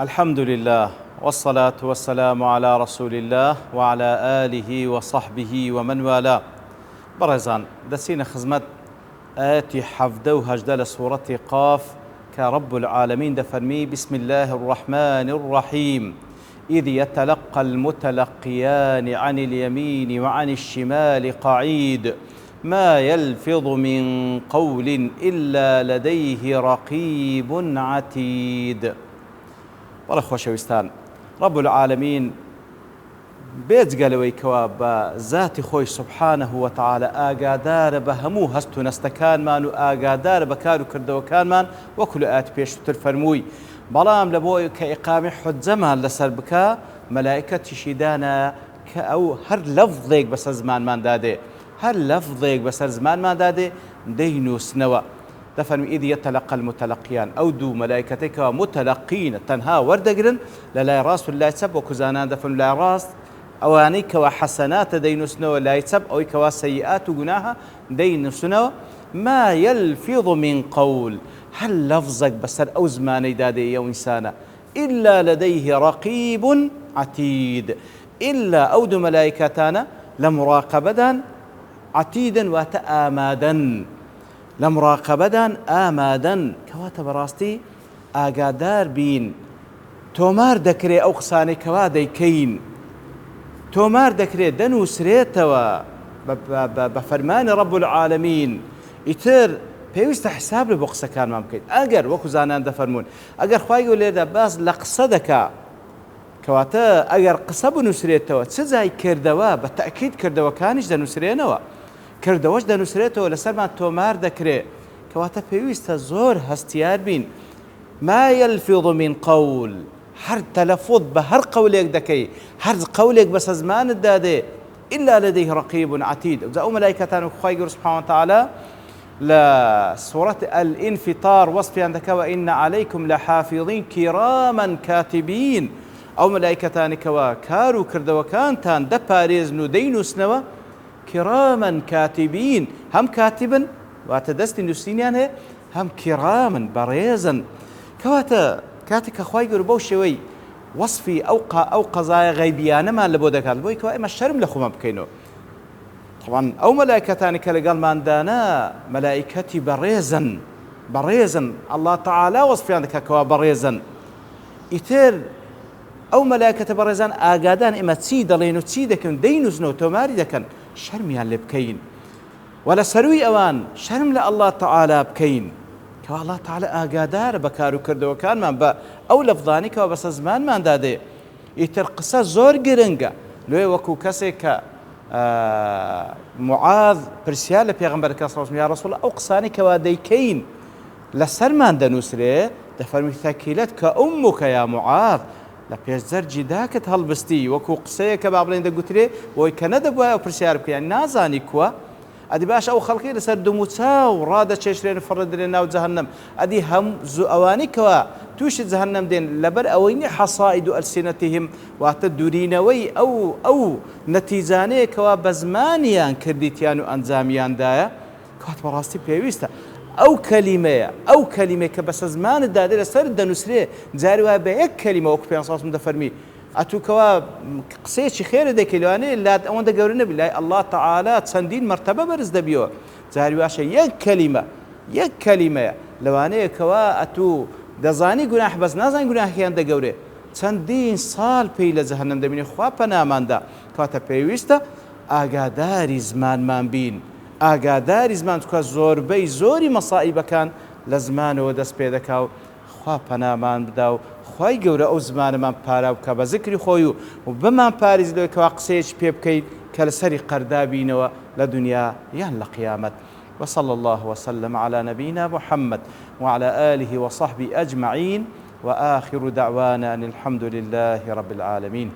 الحمد لله والصلاة والسلام على رسول الله وعلى آله وصحبه ومن والاه. برزان دسين خزمت آتي حفده وهجدة لسورة قاف كرب العالمين دفرمي بسم الله الرحمن الرحيم إذ يتلقى المتلقيان عن اليمين وعن الشمال قعيد ما يلفظ من قول إلا لديه رقيب عتيد. بەڵێ خۆشەویستان، رب العالمین بێجگەلەوەی کەوا بە ذاتی خۆی سبحانه وتعالى ئاگادارە بە هەموو هەست و نەستەکانمان و ئاگادارە بە کار و کردەوەکانمان وەکو لە ئاەتی پێشووتر فەرمووی. بەڵام لە بۆی کە ئیقامی حوجەمان لەسەر بکە مەلایکەتیشی دانا کە ئەو هەر لەفظێک بەسەر زمانمان دادێ، هەر لەفظێک بەسەر زمانمان دادێ دەینووسنەوە. دەفەرمی ئیذ یەتەلەقە المتەلەقیان، ئەو دوو مەلایکەتێکەوە متەلەقینە تەنها وەردەگرن لە لای ڕاست و لای چەپ، وەکو زانان دەفەرمون لای ڕاست ئەوانەی کەوا حەسەناتە دەینووسنەوە، لای چەپ ئەوەی کەوا سەیئات و گوناهە دەینووسنەوە. ما يلفظ من قول، هەر لەفزێک بەسەر ئەو زمانەی دادێ ئەو ئینسانە إلا لديه رقيب عتيد، إلا ئەو دوو مەلایکەتانە لە مراقەبەدان عتیدن واتە ئامادەن، لە مراقەبەدان ئامادەن کەواتە بەڕاستی ئاگادار بین. تۆمار دەکرێ ئەو قسانەی کەوا دەیکەین، تۆمار دەکرێت دەنووسرێتەوە بە فەرمانی رب العالمین. ئیتر پێویستە حساب لە بۆ قسەکانمان بکەیت. ئەگەر وەکو زانان دەفەرمون ئەگەر خوای گەورە لێرەدا باس لە قسە دەکا، کەواتە ئەگەر قسە بنووسرێتەوە چ جای کردەوە بە تەئکید کردەوەکانیش دەنووسرێنەوە، کردەوەش دەنووسرێتەوە لەسەرمان تۆمار دەکرێت. کەواتە پێویستە زۆر هەستیار بین. ما يلفظ من قول، هەر تەلەفوظ بە هەر قەولێک دەکەی، هەر قەولێک بەسە زمانت دادێ إلا لديه رقيب عتيد. ئەو مەلایکەتان خوای گەورە سبحانه وتعالى لە سورة الانفطار وصفیان دەکەوە إن عليكم لحافظين كراما كاتبين. ئەو مەلایکەتانێکەوە کار و کردەوەکانتان دەپارێزن و دەینووسنەوە كراما كاتبين، هم كاتبن واتە دەستی نووسینیان هەیە، هم كراما بەڕێزن. کەواتە کاتێک کە خوای گەورە بەو شێوەی وەصفی ئەو قەزایە غەیبیانەمان لە بۆ دەکات، بۆی کەوا ئێمە شەرم لە خۆمان بکەینەوە. طبعاً ئەو مەلایکەتانی کە لەگەڵماندانە مەلایکەتی بەڕێزن، الله تعالى وەصفیان دەکات کەوا بەڕێزن. ئیتر ئەو مەلایکەتە بەڕێزان ئاگادان ئێمە چی دەڵێن و چی دەکەن، دەینووسنەوە تۆماری دەکەن، شەرمیان لێ بکەین و لە سەروی ئەوان شەرم لە الله تعالى بکەین کەوا الله تعالى ئاگادارە بە کار و کردەوەکانمان بە ئەو لەفظانی کەوا بەسە زمانمان دادێ. ئیتر قسە زۆر گرنگە. لێ وەکو کەسێک کە معاذ پرسیار لە پێغەمبەرەکە صلی الله علیه و سلم یا ڕەسوڵ ئەو قسانی کەوا دەیکەین لەسەرمان دەنووسرێ، دەفەرمی ثەکیلەت کە ئوموکە یا معاذ، لە پێشجەرجی داکت هەڵبستی. وەکو قسەیە کە با بڵێن دەگوترێ بۆی کە نەدەبووە ئەو پرسیار بکەیان نازانی کووە، ئەدی باش ئەو خەڵکی لەسەر دم و چاو ڕادەچێشرێن و فڕدرێن ناو جەهەنەم. ئەدی هەموو ئەوانەی کەوا تووشی جەهەنەم دێن لەبەر ئەوەی نی حەصائید و ئەلسینەتیهم، واتە دوورینەوەی ئەو نەتیجانەیە کەوا بە زمانیان کردیتیان و ئەنجامیاندایە. کات بەڕاستی پێویستە ئەو کەلیمەیە کە بەسە زمانت دادێ لەسەر دەنووسرێ، جاری وایە بە یەک کەلیمە وەکو پێغەمبەر صلی الله علیه و سلم دەفەرمی ئەتووکەوە قسەیەکی خێرە دەکەی لەوانێ لات ئەوەندە گەورە نەبی، لای الله تعالى چەندین مەرتەبە بەرز دەبیەوە. جاری واشە یەک کەلیمەیە لەوانەیە کەوا ئەتوو دەزانی گوناح بەس نازانی گوناحیان دەگەورێ، چەندین ساڵ پێی لە جەهەنەم دەبینێ، خوا پەناماندا. کاتە پێویستە ئاگاداری زمانمان بین، ئاگاداری زمان، چکە زۆربەی زۆری مەسائیبەکان لە زمانەوە دەست پێ دەکا و خوا پەنامان بدا و خوای گەورە ئەو زمانەمان پاراو کە بە ذکری خۆی و بمان پاریز لەوەی کەوا قسەیەکی پێ بکەیت کە لەسەری قەردابینەوە لە دنیا یان لە قیامەت. وصلى الله وسلم على نبينا محمد وعلى آله وصحبه أجمعين، وآخر دعوانا أن الحمد لله رب العالمين.